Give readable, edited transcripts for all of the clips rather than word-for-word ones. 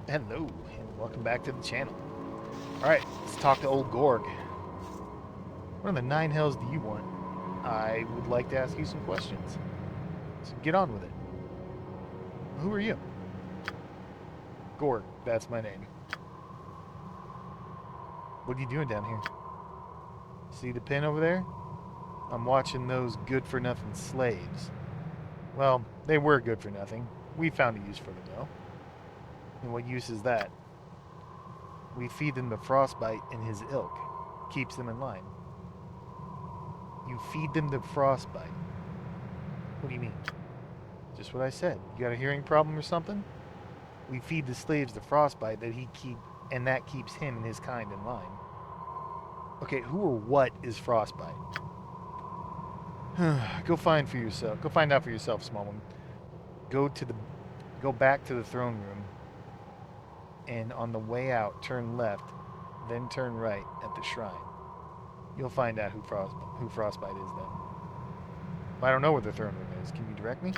Hello, and welcome back to the channel. Alright, let's talk to old Gorg. What in the nine hells do you want? I would like to ask you some questions. So get on with it. Who are you? Gorg, that's my name. What are you doing down here? See the pin over there? I'm watching those good-for-nothing slaves. Well, they were good for nothing. We found a use for them, though. And what use is that? We feed them the frostbite in his ilk. Keeps them in line. You feed them the frostbite. What do you mean? Just what I said. You got a hearing problem or something? We feed the slaves the frostbite and that keeps him and his kind in line. Okay, who or what is frostbite? Go find for yourself. Go find out for yourself, small one. Go back to the throne room, and on the way out, turn left, then turn right at the shrine. You'll find out who frostbite is then. I don't know where the throne room is. Can you direct me?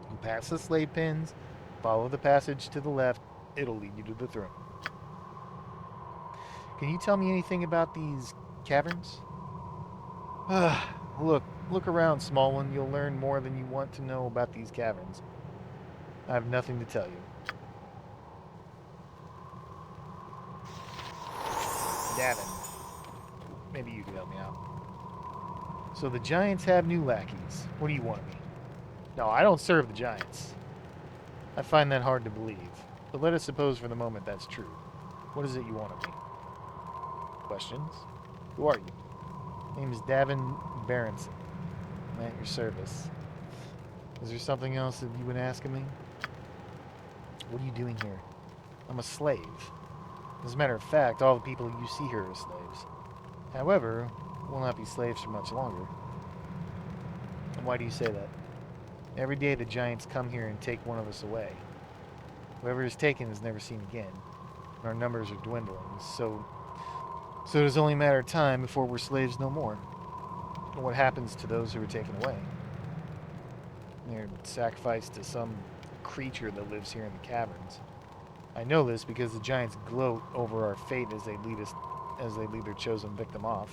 You pass the slave pins, follow the passage to the left. It'll lead you to the throne. Can you tell me anything about these caverns? Look around, small one. You'll learn more than you want to know about these caverns. I have nothing to tell you. Davin, maybe you could help me out. So the giants have new lackeys. What do you want of me? No, I don't serve the giants. I find that hard to believe. But let us suppose for the moment that's true. What is it you want of me? Questions? Who are you? Name is Davin Berenson. I'm at your service. Is there something else that you've been asking me? What are you doing here? I'm a slave. As a matter of fact, all the people you see here are slaves. However, we'll not be slaves for much longer. And why do you say that? Every day the giants come here and take one of us away. Whoever is taken is never seen again. And our numbers are dwindling, so it is only a matter of time before we're slaves no more. And what happens to those who are taken away? They're sacrificed to some creature that lives here in the caverns. I know this because the giants gloat over our fate as they lead their chosen victim off.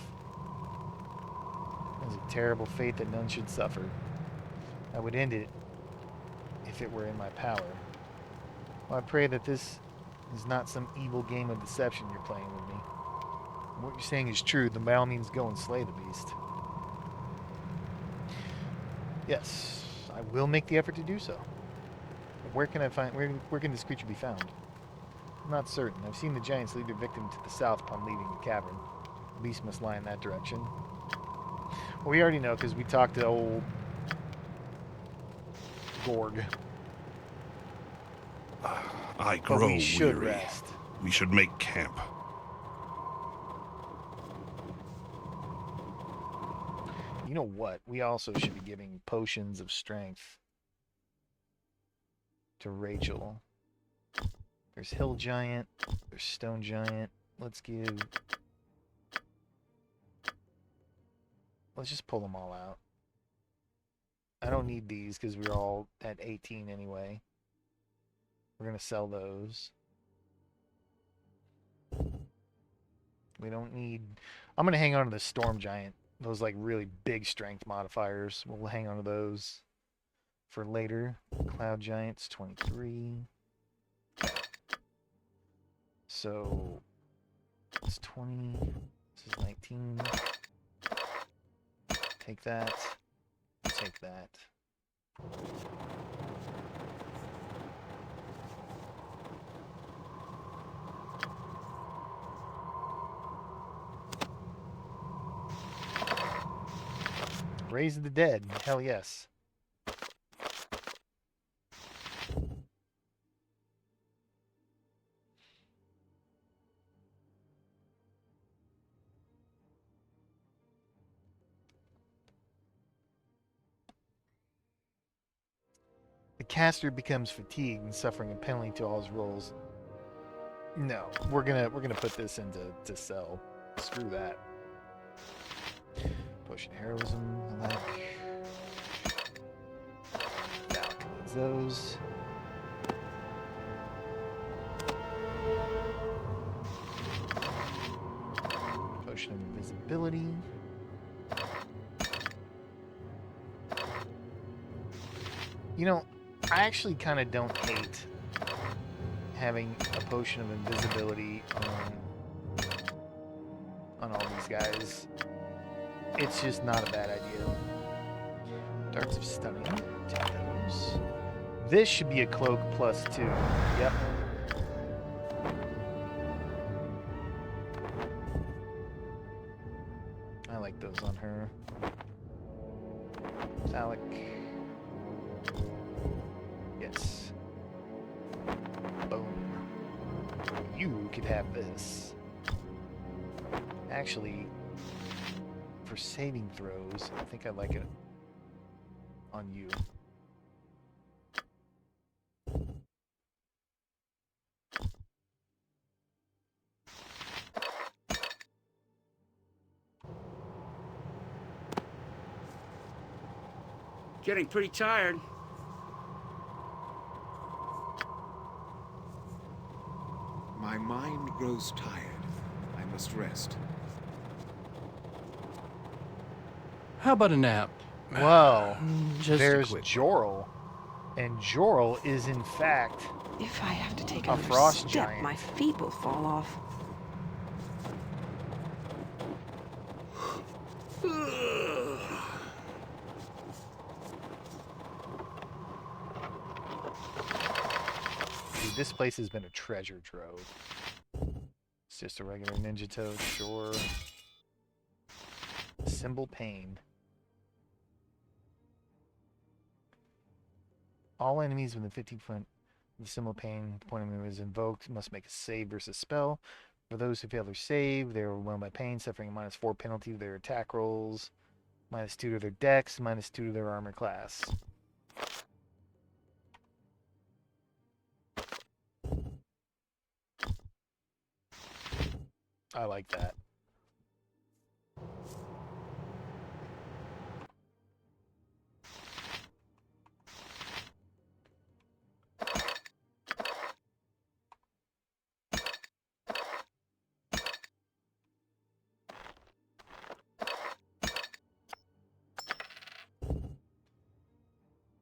It is a terrible fate that none should suffer. I would end it if it were in my power. Well, I pray that this is not some evil game of deception you're playing with me. And what you're saying is true, then by all means go and slay the beast. Yes, I will make the effort to do so. Where can this creature be found? I'm not certain. I've seen the giants lead their victim to the south upon leaving the cavern. The beast must lie in that direction. Well, we already know because we talked to old Gorg. I But grow we should weary. rest. We should make camp. You know what? We also should be giving potions of strength to Rachel. There's Hill Giant. There's Stone Giant. Let's just pull them all out. I don't need these because we're all at 18 anyway. We're going to sell those. We don't need... I'm going to hang on to the Storm Giant. Those like really big strength modifiers. We'll hang on to those for later. Cloud Giant's 23. So it's 20. This is 19. Take that. Take that. Raise the dead. Hell yes. The caster becomes fatigued and suffering a penalty to all his rolls. No, we're gonna put this into sell. Screw that. Potion heroism, I like. Balconies, those. invisibility. You know, I actually kind of don't hate having a potion of invisibility on all these guys. It's just not a bad idea. Darts of Stunning. Take those. This should be a cloak +2. Yep. I like those on her. Phallic. Yes. Boom. You could have this. Actually, for saving throws, I think I like it on you. Getting pretty tired. My mind grows tired. I must rest. How about a nap? Well, Just a there's quick one. Jorl. And Jorl is, in fact, If I have to take a another frost step, giant. my feet will fall off. Dude, this place has been a treasure trove. It's just a regular ninja toad, sure. Symbol Pain. All enemies within 50 foot of the symbol Pain, the point of move is invoked, must make a save versus spell. For those who fail their save, they are overwhelmed by pain, suffering a -4 penalty to their attack rolls, -2 to their dex, -2 to their armor class. I like that.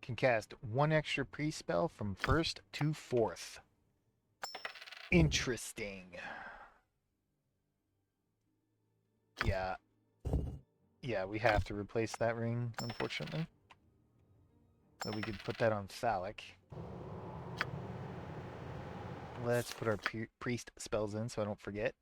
Can cast 1 extra pre-spell from 1st to 4th. Interesting. Yeah. Yeah, we have to replace that ring, unfortunately. So we could put that on Phallic. Let's put our priest spells in so I don't forget.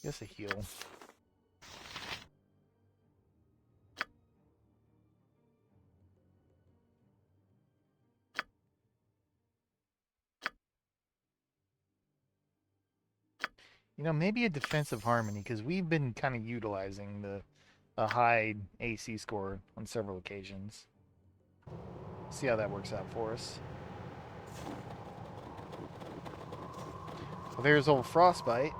Just a heal. You know, maybe a defensive harmony, because we've been kind of utilizing a high AC score on several occasions. See how that works out for us. Well, there's old Frostbite.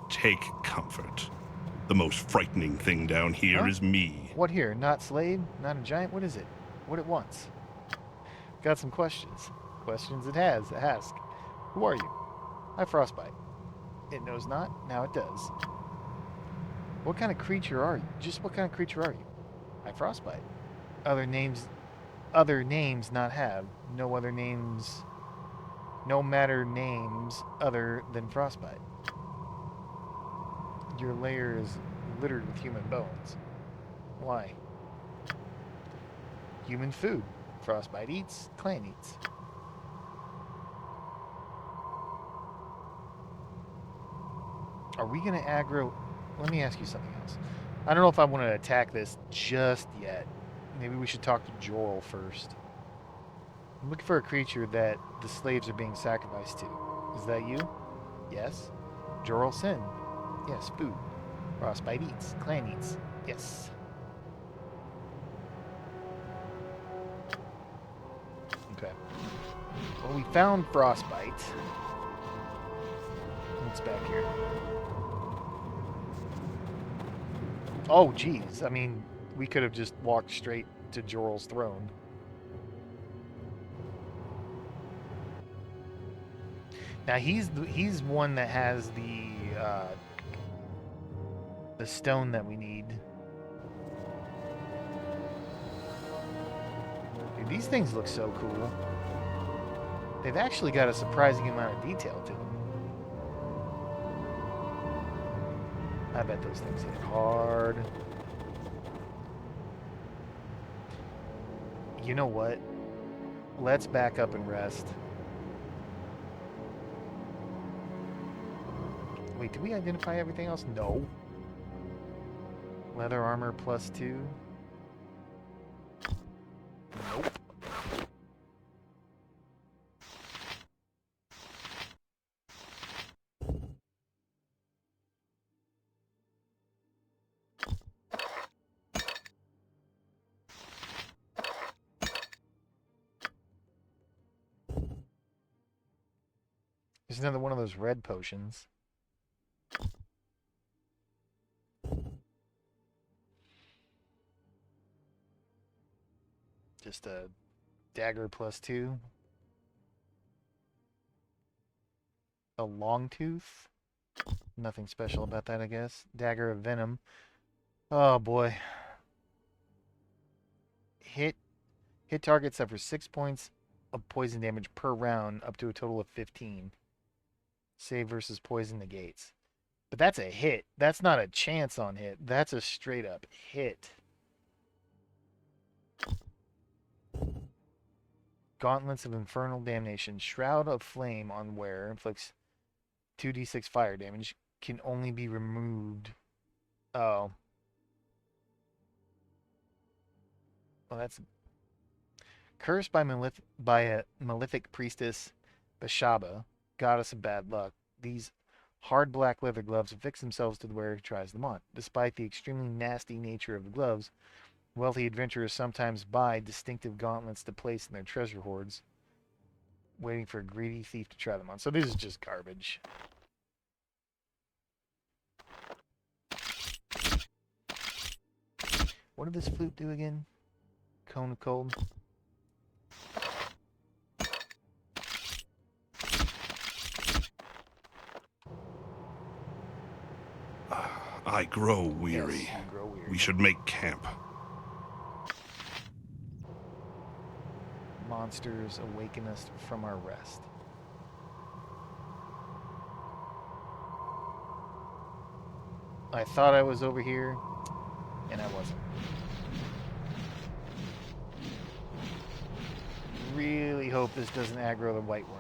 Take comfort. The most frightening thing down here is Huh? me. What here? Not Slade? Not a giant? What is it? What it wants? Got some questions. Questions it has. Ask. Who are you? I Frostbite. It knows not. Now it does. What kind of creature are you? Just what kind of creature are you? I Frostbite. Other names not have. No other names. No matter names other than Frostbite. Your lair is littered with human bones. Why? Human food. Frostbite eats, clan eats. Are we going to aggro? Let me ask you something else. I don't know if I want to attack this just yet. Maybe we should talk to Jorl first. I'm looking for a creature that the slaves are being sacrificed to. Is that you? Yes. Jorl Sin. Yes, food. Frostbite eats. Clan eats. Yes. Okay. Well, we found Frostbite. What's back here? Oh, geez. I mean, we could have just walked straight to Jorl's throne. Now he's one that has the stone that we need. Dude, these things look so cool. They've actually got a surprising amount of detail to them. I bet those things hit hard. You know what? Let's back up and rest. Wait, did we identify everything else? No. Leather armor +2. Nope. There's another one of those red potions. Just a dagger +2. A long tooth. Nothing special about that, I guess. Dagger of venom. Oh boy. Hit target suffers 6 points of poison damage per round, up to a total of 15. Save versus poison negates. But that's a hit. That's not a chance on hit. That's a straight up hit. Gauntlets of Infernal Damnation. Shroud of Flame on wearer inflicts 2d6 fire damage. Can only be removed. Oh. Well, that's... Cursed by a malefic priestess, Bashaba, goddess of bad luck. These hard black leather gloves affix themselves to the wearer who tries them on. Despite the extremely nasty nature of the gloves, wealthy adventurers sometimes buy distinctive gauntlets to place in their treasure hoards, waiting for a greedy thief to try them on. So this is just garbage. What did this flute do again? Cone of Cold? I grow weary. Yes, you grow weary. We should make camp. Monsters awaken us from our rest. I thought I was over here, and I wasn't. Really hope this doesn't aggro the white worm.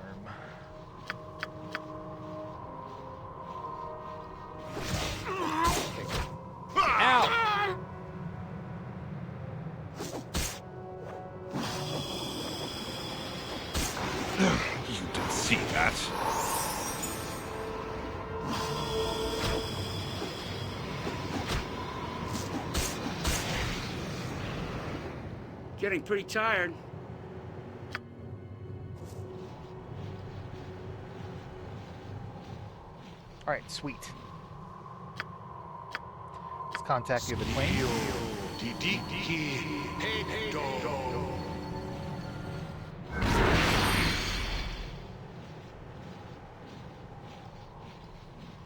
Ow! You did see that. Getting pretty tired. All right, sweet. Let's contact the other plane.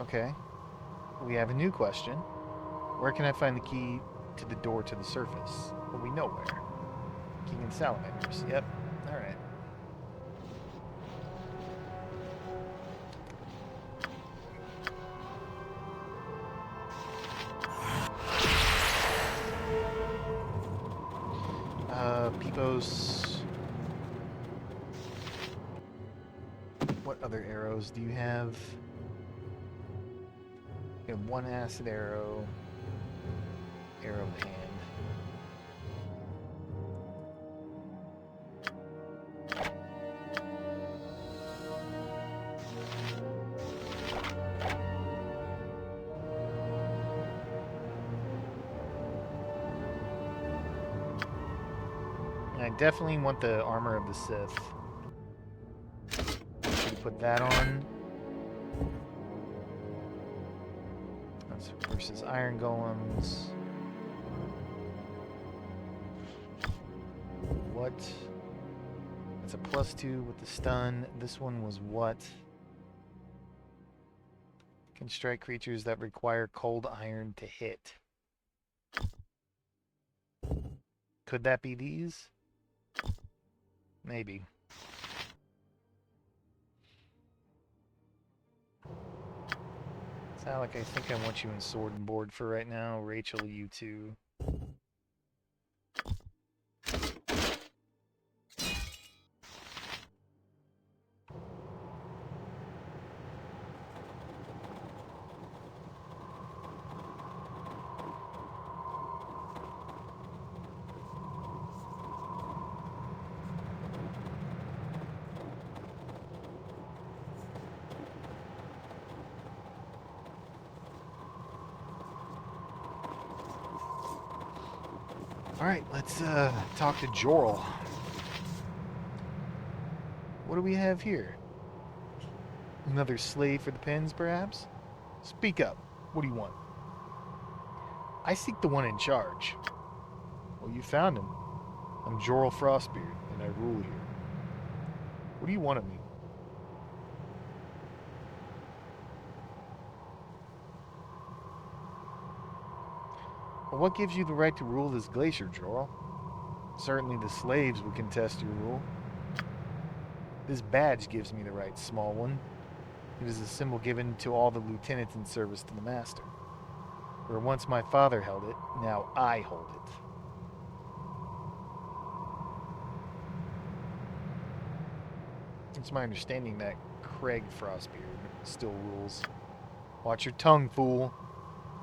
Okay. We have a new question. Where can I find the key to the door to the surface? Well, we know where. King and Salamanders. Yep. All right. Peepos. What other arrows do you have? have one acid arrow. Arrow in hand. And I definitely want the armor of the Sith. Should we put that on? That's versus iron golems. What? That's a +2 with the stun. This one was what? Can strike creatures that require cold iron to hit. Could that be these? Maybe. Alec, I think I want you in sword and board for right now. Rachel, you too. Alright, let's talk to Jorl. What do we have here? Another slave for the pens, perhaps? Speak up. What do you want? I seek the one in charge. Well, you found him. I'm Jorl Frostbeard, and I rule here. What do you want of me? Well, what gives you the right to rule this glacier, Jorl? Certainly the slaves would contest your rule. This badge gives me the right, small one. It is a symbol given to all the lieutenants in service to the master. Where once my father held it, now I hold it. It's my understanding that Craig Frostbeard still rules. Watch your tongue, fool.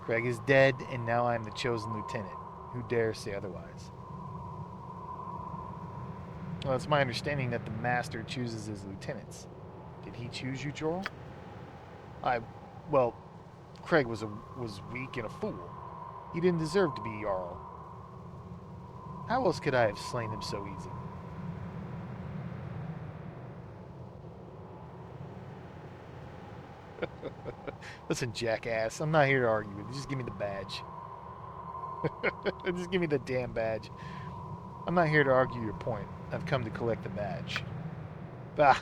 Craig is dead, and now I am the chosen lieutenant. Who dares say otherwise? Well, it's my understanding that the master chooses his lieutenants. Did he choose you, Jorl? Well, Craig was weak and a fool. He didn't deserve to be Jarl. How else could I have slain him so easy? Listen, jackass, I'm not here to argue with you. Just give me the badge. Just give me the damn badge. I'm not here to argue your point. I've come to collect the badge. Bah!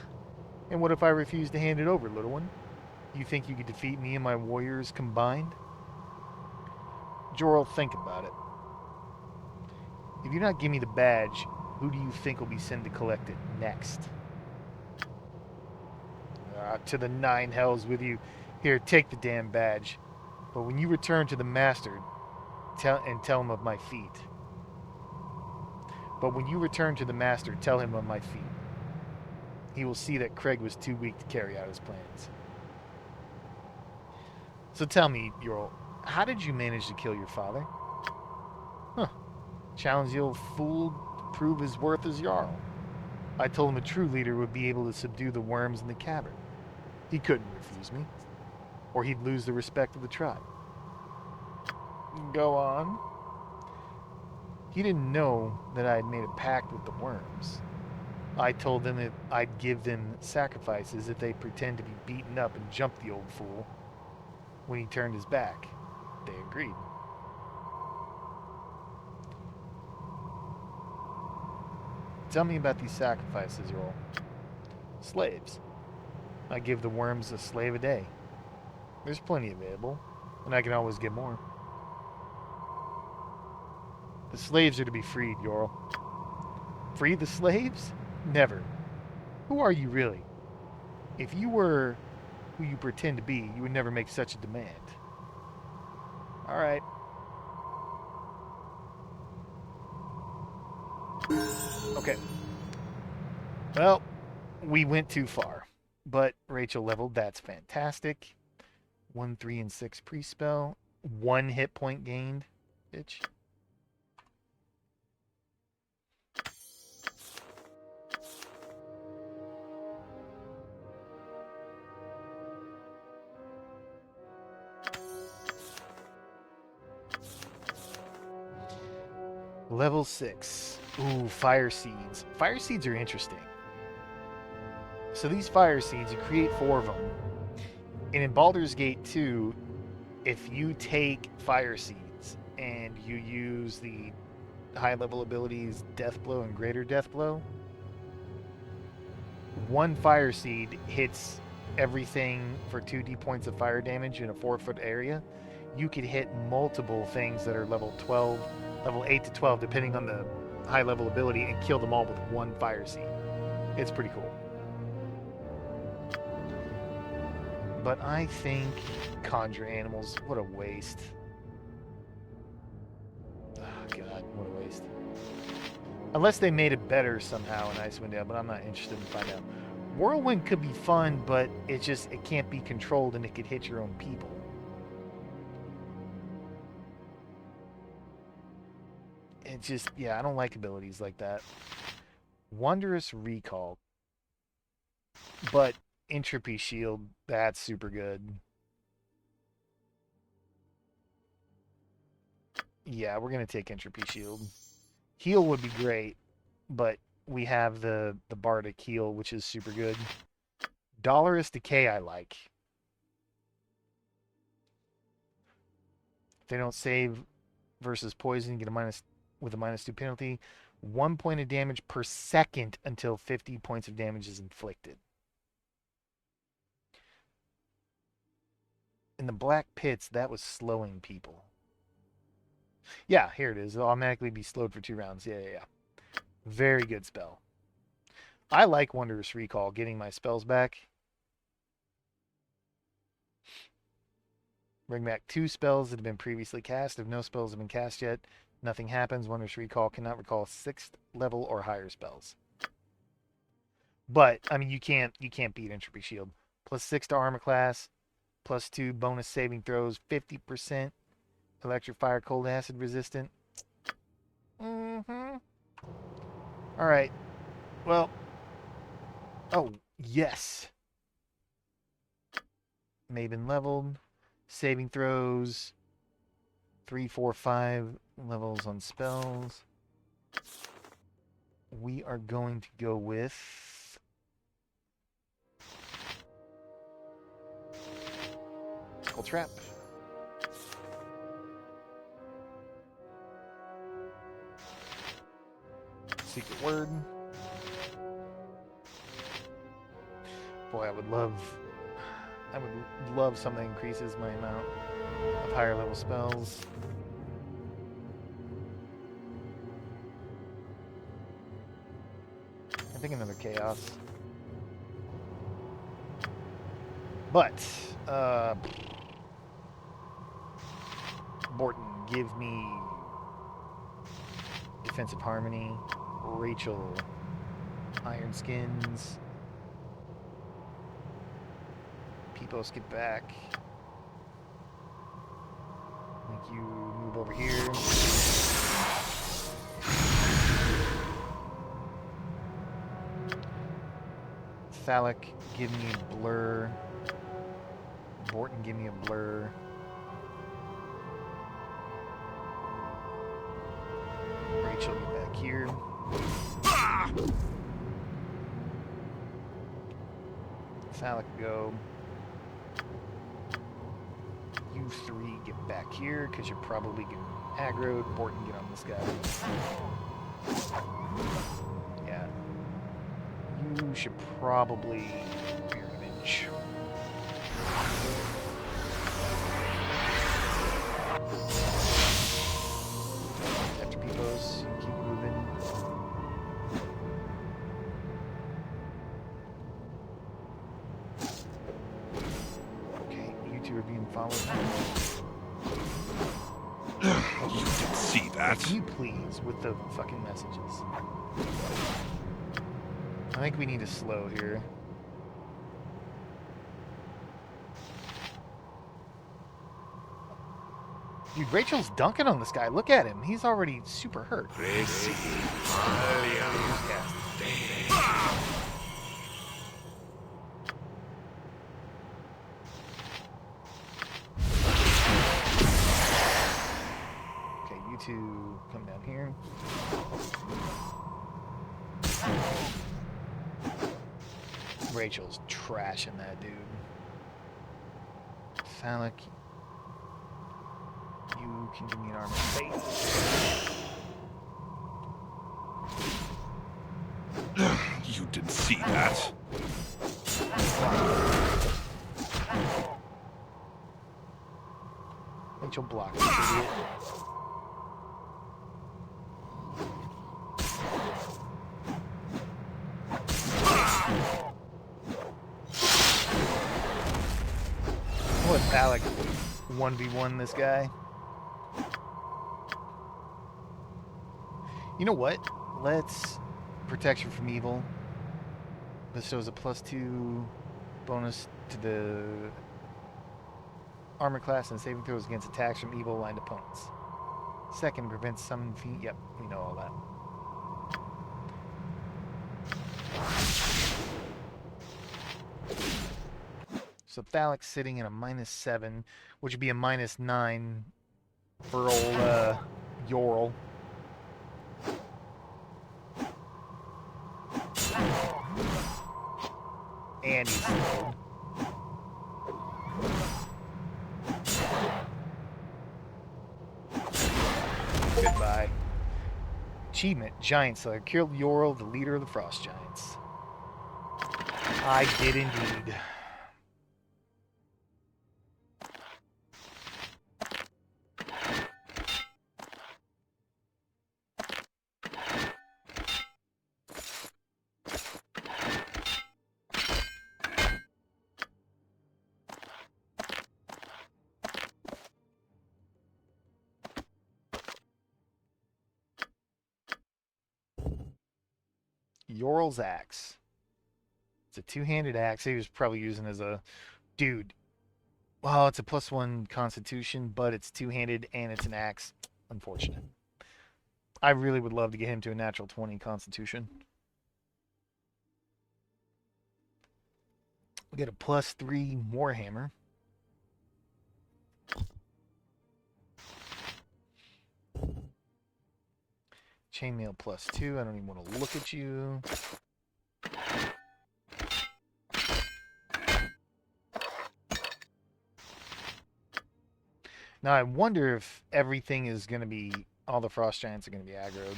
And what if I refuse to hand it over, little one? You think you could defeat me and my warriors combined? Jorl, think about it. If you're not giving me the badge, who do you think will be sent to collect it next? To the 9 hells with you. Here, take the damn badge. But when you return to the master, tell him of my feat. But when you return to the master, tell him of my feat. He will see that Craig was too weak to carry out his plans. So tell me, Jorl, how did you manage to kill your father? Huh. Challenge the old fool to prove his worth as Jarl. I told him a true leader would be able to subdue the worms in the cavern. He couldn't refuse me, or he'd lose the respect of the tribe. Go on. He didn't know that I had made a pact with the worms. I told them that I'd give them sacrifices if they pretend to be beaten up and jump the old fool. When he turned his back, they agreed. Tell me about these sacrifices, Jorl. Slaves. I give the worms a slave a day. There's plenty available, and I can always get more. The slaves are to be freed, Jorl. Free the slaves? Never. Who are you really? If you were who you pretend to be, you would never make such a demand. Alright. Okay. Well, we went too far. But Rachel leveled, that's fantastic. 1, 3, and 6 pre-spell. 1 hit point gained. Bitch. Level 6. Ooh, fire seeds. Fire seeds are interesting. So these fire seeds, you create 4 of them. And in Baldur's Gate 2, if you take fire seeds and you use the high level abilities Death Blow and Greater Death Blow, 1 fire seed hits everything for 2d points of fire damage in a 4-foot area. You could hit multiple things that are level 12, level 8 to 12, depending on the high level ability, and kill them all with 1 fire seed. It's pretty cool. But I think conjure animals, what a waste. Oh god, what a waste. Unless they made it better somehow in Icewind Dale, but I'm not interested in finding out. Whirlwind could be fun, but it can't be controlled and it could hit your own people. It just, yeah, I don't like abilities like that. Wondrous Recall. But Entropy Shield, that's super good. Yeah, we're going to take Entropy Shield. Heal would be great, but we have the Bardic Heal, which is super good. Dolorous Decay I like. If they don't save versus poison, get a -2 penalty. 1 point of damage per second until 50 points of damage is inflicted. In the Black Pits, that was slowing people. Yeah, here it is. It'll automatically be slowed for 2 rounds. Yeah. Very good spell. I like Wondrous Recall, getting my spells back. Bring back 2 spells that have been previously cast. If no spells have been cast yet, nothing happens. Wondrous Recall cannot recall 6th level or higher spells. But, I mean, you can't beat Entropy Shield. +6 to armor class. +2 bonus saving throws, 50% electric fire, cold acid resistant. Alright. Well. Oh, yes. Maven leveled. Saving throws. 3, 4, 5 levels on spells. We are going to go with Skull Trap. Secret Word. Boy, I would love something that increases my amount of higher level spells. I think another Chaos. But, Borton, give me Defensive Harmony. Rachel, Iron Skins. Peepos, get back. Make you move over here. Phallic, give me a Blur. Borton, give me a Blur. Rachel, get back here. Phallic, go. You 3 get back here, because you're probably getting aggroed. Borton, get on this guy. Yeah. You should probably Mirror Image. After Peepos, keep moving. Okay, you 2 are being followed. You did see that. Can you please with the fucking messages? I think we need a slow here. Dude, Rachel's dunking on this guy. Look at him. He's already super hurt. Okay, you two come down here. Rachel's trashing that dude. Phallic, you can give me an armor plate. You didn't see that. Rachel blocked this idiot. What, Phallic 1v1 this guy? You know what? Let's protection from evil. Bestows a +2 bonus to the armor class and saving throws against attacks from evil aligned opponents. Second, prevents summon feet. Yep, we know all that. So Phallic's sitting in a -7, which would be a -9 for old Yorl. And he's slowed. Goodbye. Achievement, Giant Slayer. Killed Yorl, the leader of the Frost Giants. I did indeed. Yorl's axe. It's a two-handed axe. He was probably using as a dude. Well, it's a +1 Constitution, but it's two-handed and it's an axe. Unfortunate. I really would love to get him to a natural 20 Constitution. We get a +3 Warhammer. Chainmail +2. I don't even want to look at you. Now I wonder if everything is going to be, all the Frost Giants are going to be aggroed.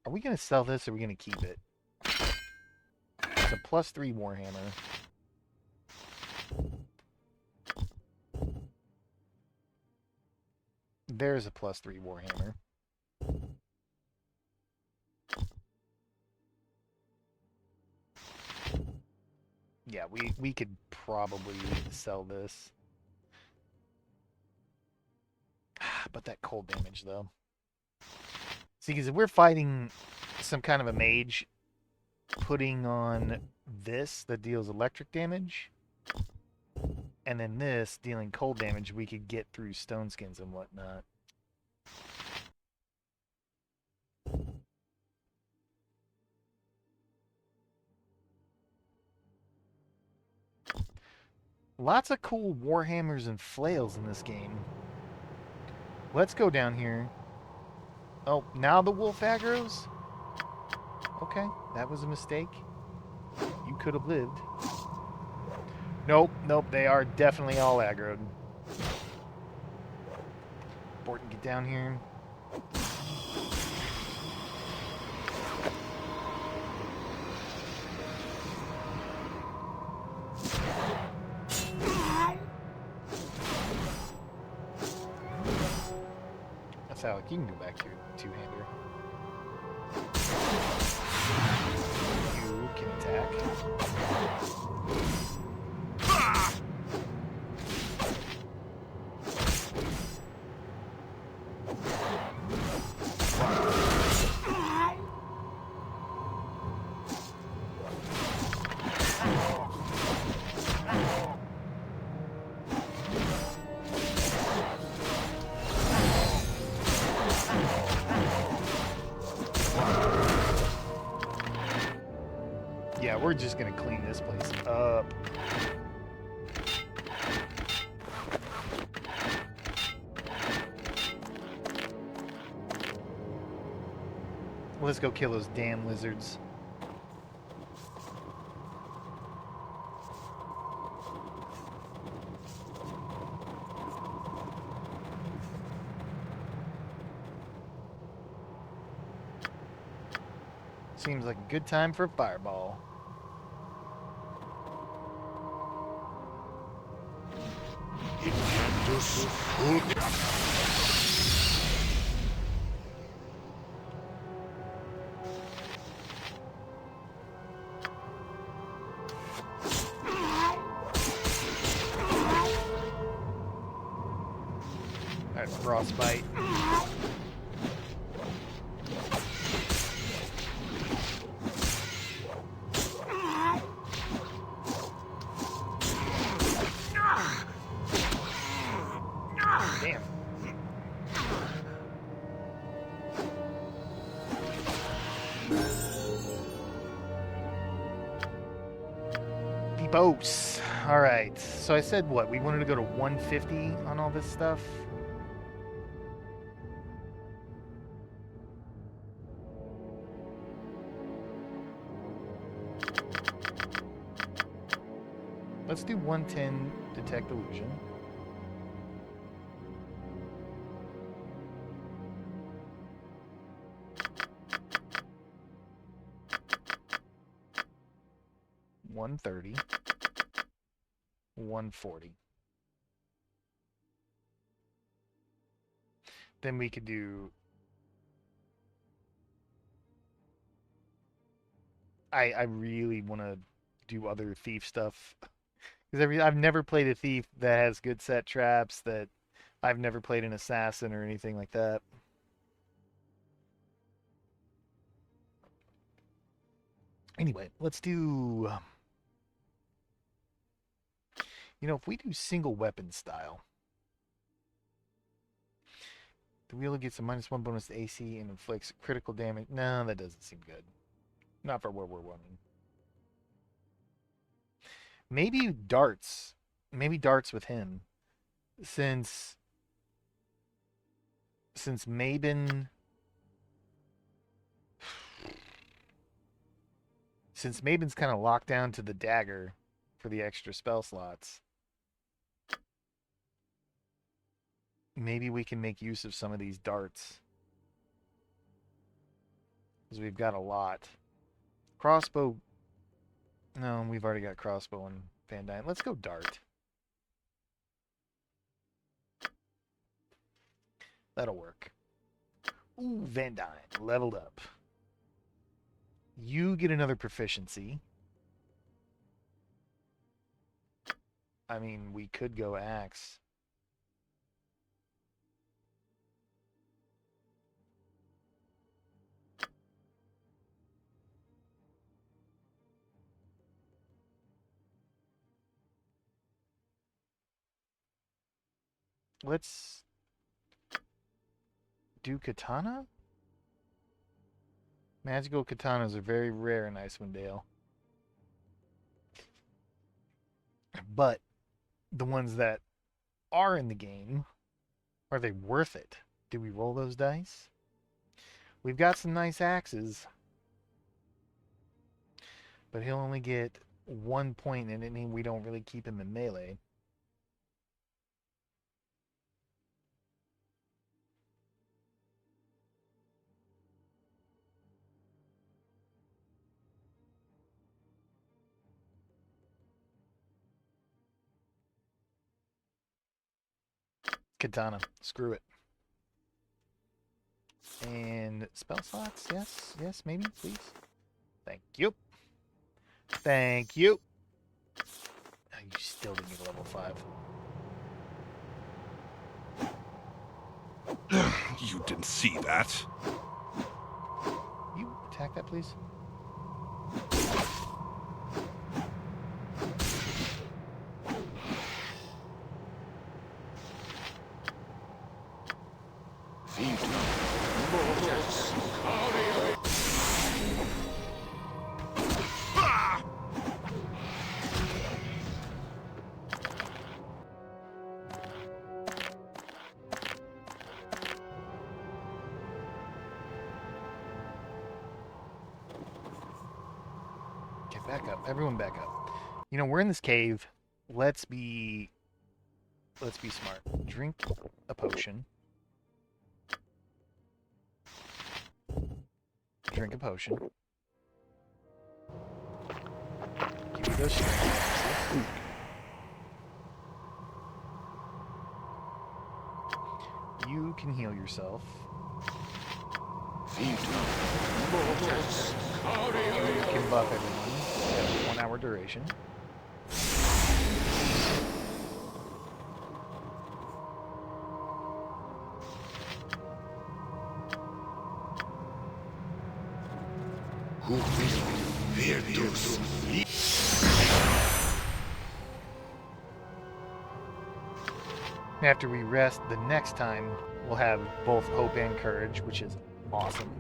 Are we going to sell this or are we going to keep it? It's a +3 Warhammer. There's a +3 Warhammer. Yeah, we could probably sell this. But that cold damage, though. See, because if we're fighting some kind of a mage, putting on this that deals electric damage, and then this dealing cold damage, we could get through stone skins and whatnot. Lots of cool warhammers and flails in this game. Let's go down here. Oh, now the wolf aggroes? Okay, that was a mistake. You could have lived. Nope, nope, they are definitely all aggroed. Borton, get down here. That's Alec, you can go back to your two-hander. You can attack. we're just gonna clean this place up. Let's go kill those damn lizards. Seems like a good time for a fireball. Alright, frostbite. Damn. Beepos. Alright, so I said what? We wanted to go to 150 on all this stuff? Let's do 110 detect illusion. $130, $140. Then we could do. I really want to do other thief stuff because I've never played a thief that has good set traps. That I've never played an assassin or anything like that. Anyway, let's do. You know, if we do single weapon style, the wheel gets a -1 bonus to AC and inflicts critical damage. No, that doesn't seem good. Not for what we're running. Maybe darts. Maybe darts with him. Since Maben. Since Maben's kind of locked down to the dagger for the extra spell slots. Maybe we can make use of some of these darts. Because we've got a lot. Crossbow. No, we've already got crossbow and Van Dyne. Let's go dart. That'll work. Ooh, Van Dyne. Leveled up. You get another proficiency. I mean, we could go axe. Let's do katana? Magical katanas are very rare in Icewind Dale. But the ones that are in the game, are they worth it? Do we roll those dice? We've got some nice axes. But he'll only get 1 point, and it means we don't really keep him in melee. Katana. Screw it. And spell slots? Yes. Yes, maybe, please. Thank you. Thank you. Oh, you still didn't get a level 5. You didn't see that. You attack that, please. back up. Everyone back up. You know, we're in this cave. Let's be smart. Drink a potion. Drink a potion. Give you those strength. You can heal yourself. You can buff everyone. You have a 1 hour duration. After we rest, the next time we'll have both hope and courage, which is awesome.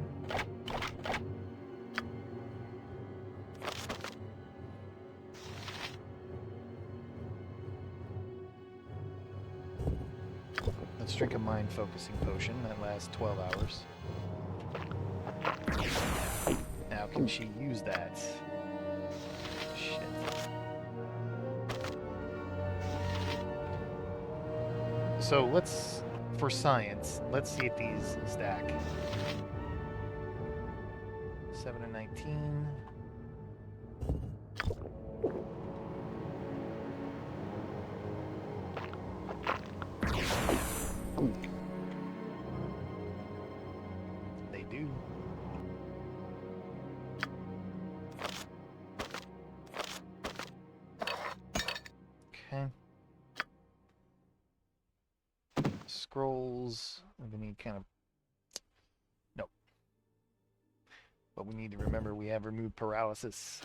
Let's drink a mind focusing potion that lasts 12 hours. Now, can she use that? Shit. So let's, for science, let's see if these stack. 7 and 19. They do. Okay. Scrolls. We need kind of. Nope. But we need to remember we have removed paralysis.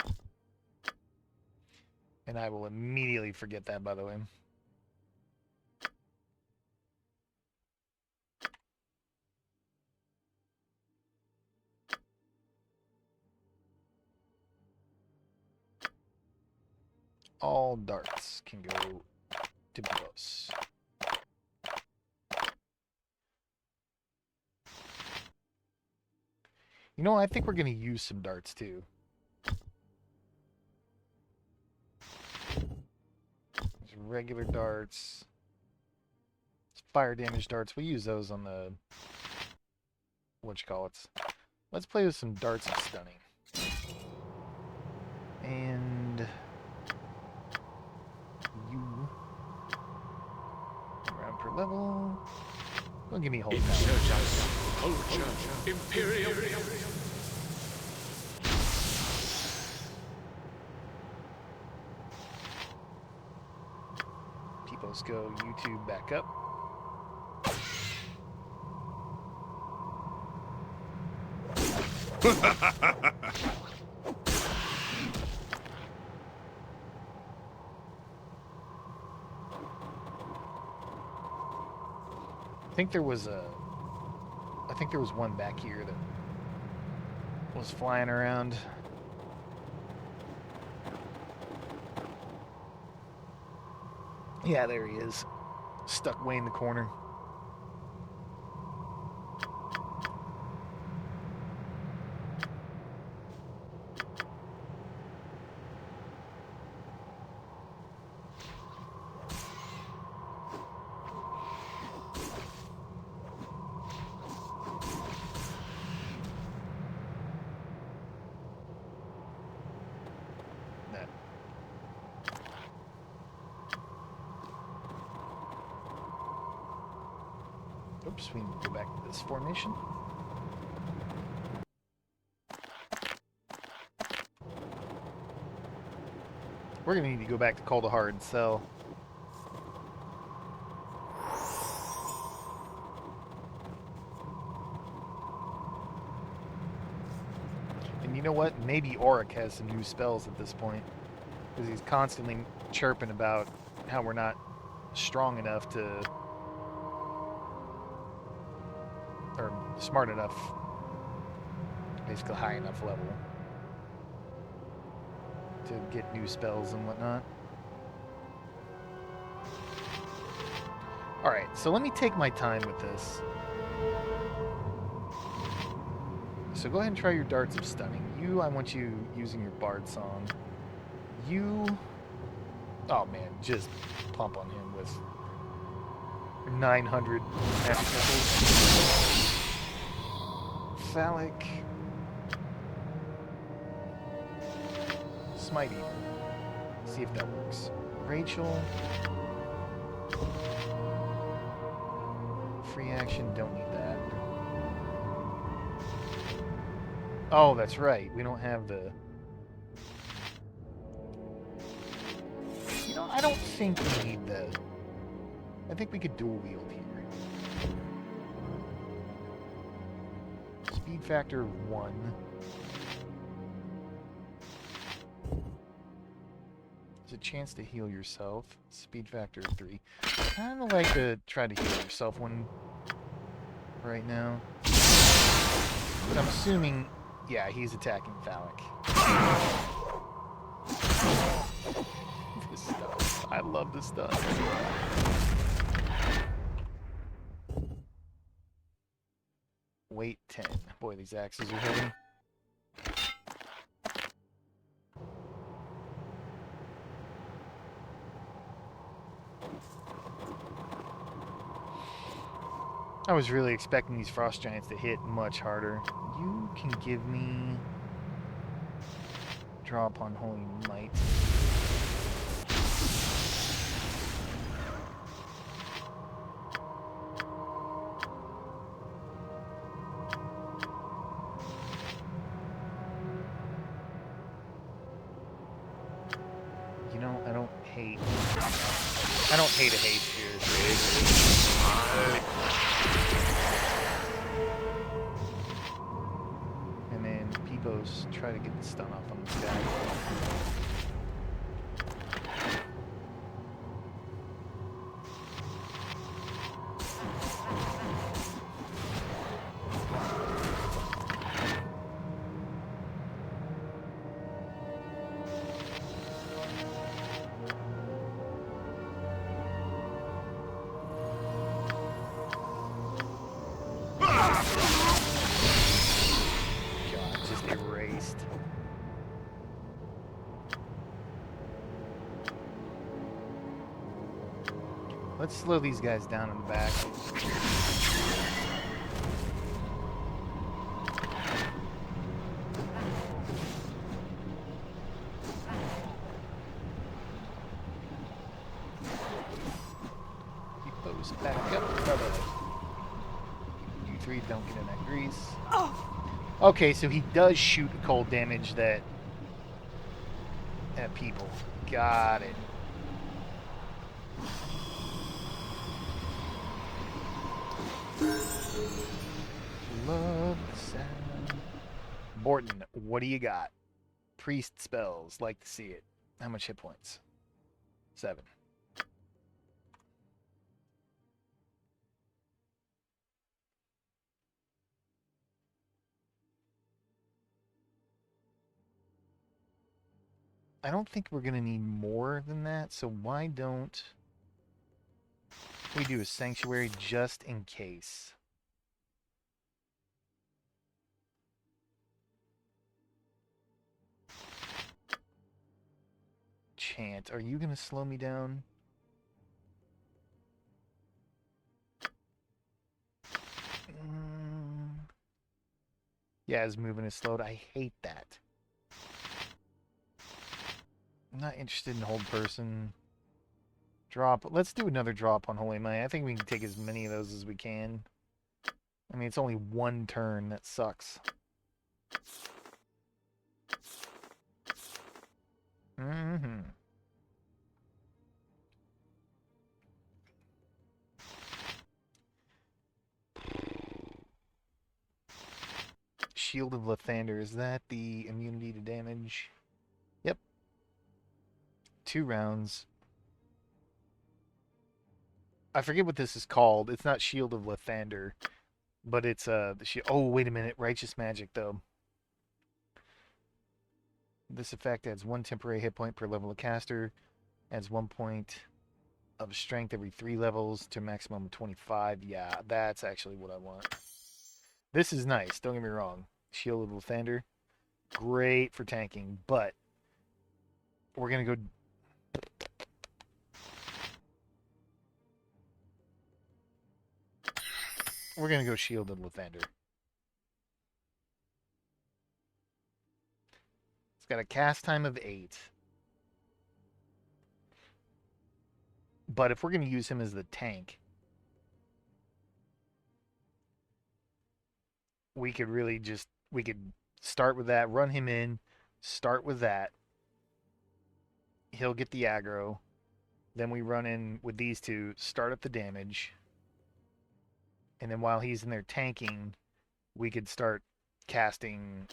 And I will immediately forget that, by the way. All darts can go to Belos. You know, I think we're going to use some darts too. There's regular darts. Fire damage darts. We'll use those on the... whatchamacallits. Let's play with some darts of stunning. And... you... around per level. Don't give me hold power. Imperial. Peoples go YouTube back up. I think there was one back here that was flying around. Yeah, there he is. Stuck way in the corner. Oops, we need to go back to this formation. We're going to need to go back to Kaldahar and sell. And you know what? Maybe Auric has some new spells at this point. Because he's constantly chirping about how we're not strong enough to... or smart enough, basically high enough level to get new spells and whatnot. Alright, so let me take my time with this. So go ahead and try your darts of stunning. You, I want you using your bard song. You... Oh, man, just pump on him with 900 magic missiles. Phallic. Smite even. See if that works. Rachel. Free action, don't need that. Oh, that's right. We don't have the... You know, I don't think we need the... I think we could dual wield here. Speed factor 1. There's a chance to heal yourself. Speed factor 3. Kind of like to try to heal yourself one right now. But I'm assuming, yeah, he's attacking Phallic. This stuff. I love this stuff. Weight 10. Boy, these axes are heavy. I was really expecting these frost giants to hit much harder. You can give me draw upon holy might. You know, I don't hate a haste here. And then Peepos try to get the stun off on this guy. Let's slow these guys down in the back. Keep those back up, brother. You three don't get in that grease. Okay, so he does shoot cold damage that at people. Got it. Love the sound. Borton, what do you got? Priest spells. Like to see it. How much hit points? 7. I don't think we're going to need more than that, so why don't we do a sanctuary just in case? Chant, are you going to slow me down? Yeah, his movement is slowed. I hate that. I'm not interested in hold person. Drop. Let's do another drop on Holy Might. I think we can take as many of those as we can. I mean, it's only one turn. That sucks. Shield of Lathander. Is that the immunity to damage? Yep. 2 rounds. I forget what this is called. It's not Shield of Lathander, but it's the oh, wait a minute. Righteous Magic though. This effect adds 1 temporary hit point per level of caster. Adds 1 point of strength every 3 levels to a maximum of 25. Yeah, that's actually what I want. This is nice. Don't get me wrong. Shield of Lathander, great for tanking, but We're gonna go. We're gonna go shielded Lathander. It's got a cast time of 8. But if we're gonna use him as the tank, we could really just we could start with that, run him in, start with that. He'll get the aggro. Then we run in with these two, start up the damage. And then while he's in there tanking, we could start casting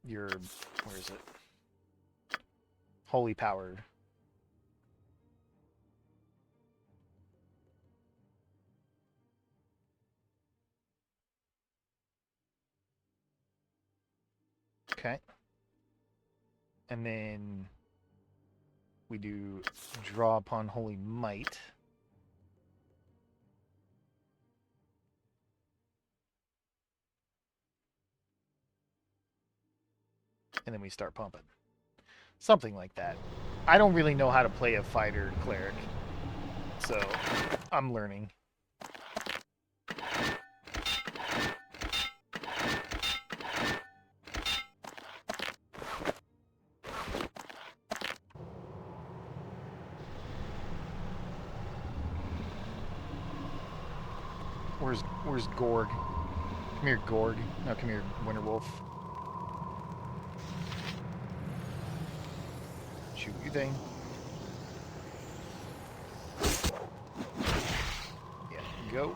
your, where is it? Holy Power. Okay. And then we do draw upon Holy Might. And then we start pumping. Something like that. I don't really know how to play a fighter cleric, so I'm learning. Where's Gorg? Come here, Gorg. No, come here, Winterwolf. Shoot you thing. Yeah, go.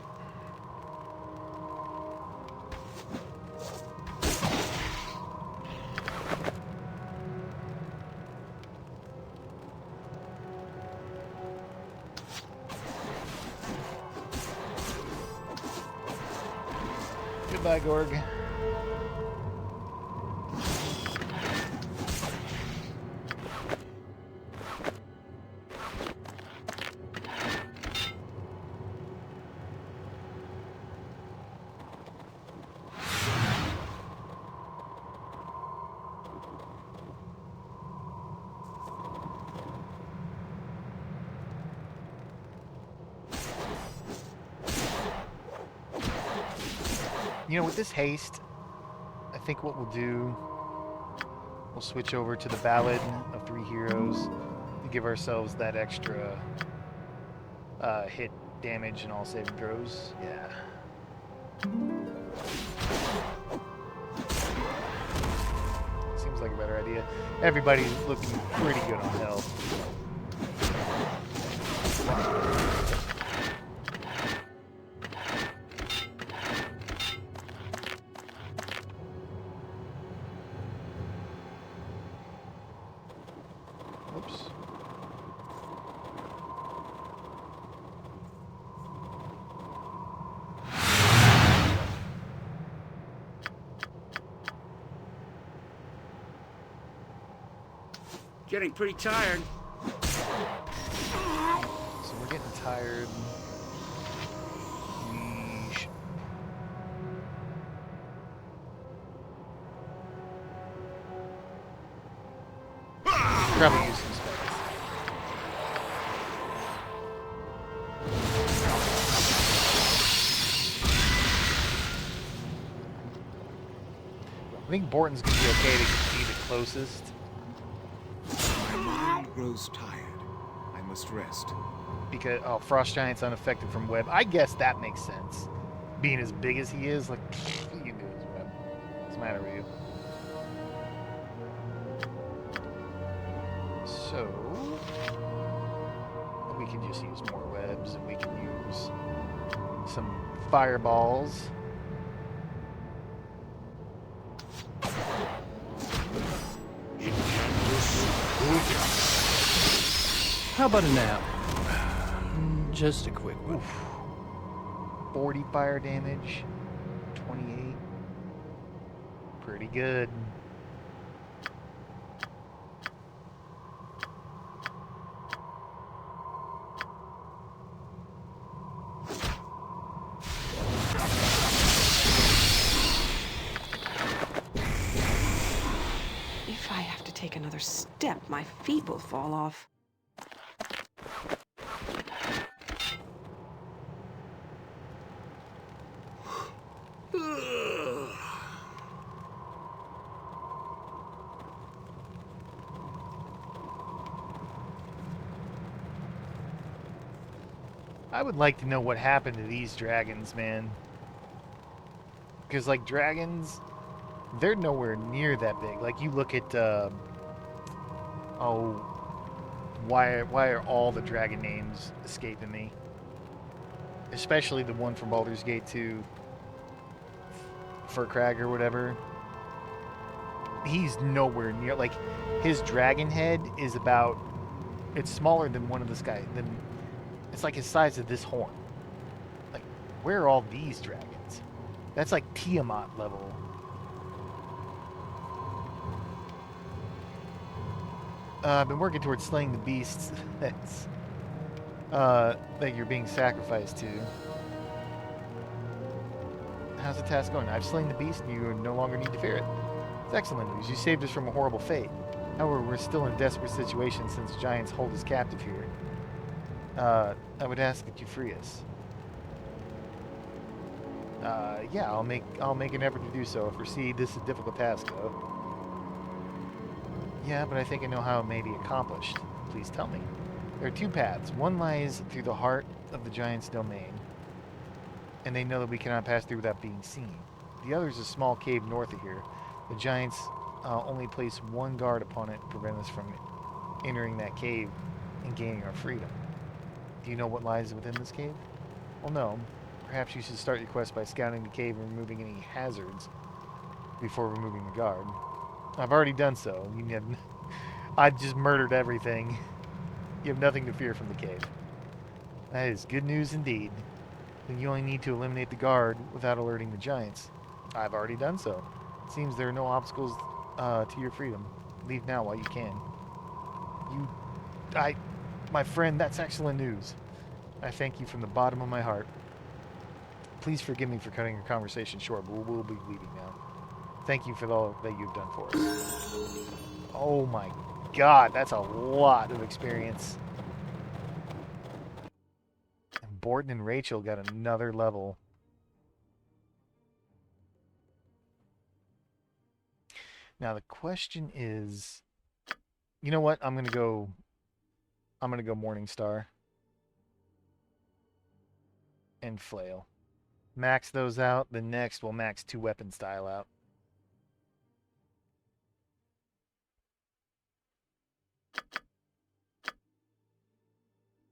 Goodbye, Gorg. You know, with this haste, I think what we'll do, we'll switch over to the Ballad of 3 Heroes to give ourselves that extra hit damage and all saving throws. Yeah. Seems like a better idea. Everybody's looking pretty good on health. Getting pretty tired. So we're getting tired. We should probably use some spells. I think Borton's gonna be okay to be the closest. Grows tired. I must rest. Because Frost Giant's unaffected from web. I guess that makes sense. Being as big as he is, like you can do his web. What's the matter with you? So we can just use more webs, and we can use some fireballs. How about a nap? Just a quick one. Oof. 40 fire damage, 28. Pretty good. If I have to take another another step, my feet will fall off. I would like to know what happened to these dragons, man. Because, like, dragons, they're nowhere near that big. Like, you look at, oh, why are all the dragon names escaping me? Especially the one from Baldur's Gate 2, Furkrag or whatever. He's nowhere near, like, his dragon head is about, it's smaller than one of this guy, it's like his size of this horn. Like, where are all these dragons? That's like Tiamat level. I've been working towards slaying the beasts that you're being sacrificed to. How's the task going? I've slain the beast and you no longer need to fear it. It's excellent news. You saved us from a horrible fate. However, we're still in a desperate situation since giants hold us captive here. I would ask that you free us. Yeah, I'll make an effort to do so. Foresee this is a difficult task, though. Yeah, but I think I know how it may be accomplished. Please tell me. There are two paths. One lies through the heart of the giant's domain, and they know that we cannot pass through without being seen. The other is a small cave north of here. The giants only place one guard upon it to prevent us from entering that cave and gaining our freedom. Do you know what lies within this cave? Well, no. Perhaps you should start your quest by scouting the cave and removing any hazards before removing the guard. I've already done so. I've just murdered everything. You have nothing to fear from the cave. That is good news indeed. Then you only need to eliminate the guard without alerting the giants. I've already done so. It seems there are no obstacles to your freedom. Leave now while you can. My friend, that's excellent news. I thank you from the bottom of my heart. Please forgive me for cutting your conversation short, but we'll be leaving now. Thank you for all that you've done for us. Oh my god, that's a lot of experience. And Borden and Rachel got another level. Now the question is, you know what? I'm gonna go Morningstar and Flail. Max those out. The next we'll max 2 weapon style out.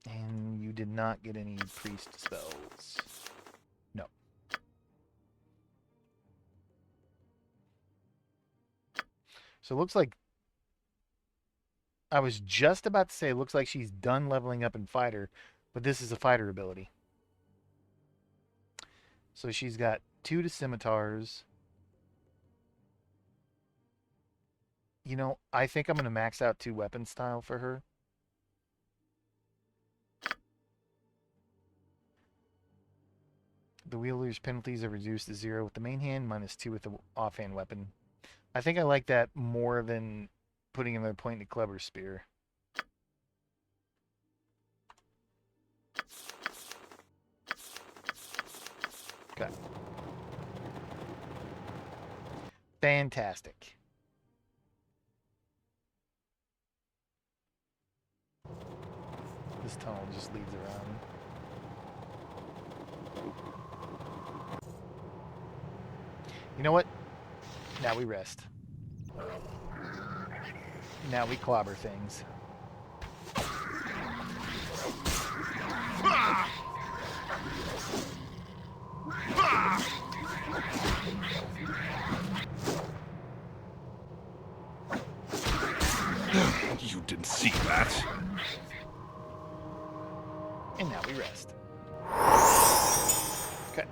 And you did not get any priest spells. No. So it looks like, I was just about to say, it looks like she's done leveling up in fighter, but this is a fighter ability. So she's got 2 to scimitars. You know, I think I'm going to max out 2 weapon style for her. The wielder's penalties are reduced to 0 with the main hand, -2 with the offhand weapon. I think I like that more than putting another point in the clever spear. Okay. Fantastic. This tunnel just leads around. You know what? Now we rest. Now we clobber things. You didn't see that. And now we rest. Okay.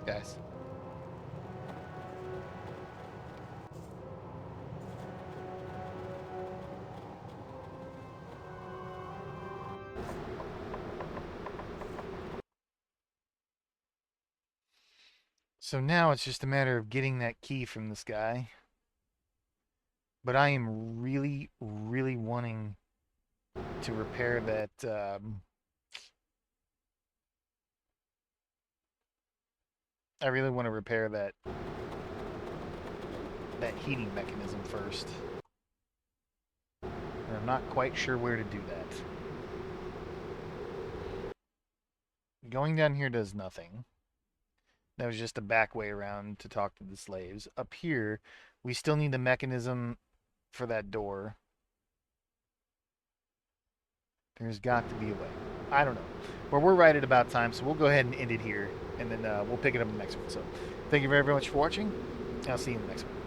guys. So now it's just a matter of getting that key from this guy. But I am really, really wanting to repair that. I really want to repair that heating mechanism first. And I'm not quite sure where to do that. Going down here does nothing. That was just a back way around to talk to the slaves. Up here, we still need the mechanism for that door. There's got to be a way. I don't know. But we're right at about time, so we'll go ahead and end it here. And then we'll pick it up in the next one. So thank you very much for watching. I'll see you in the next one.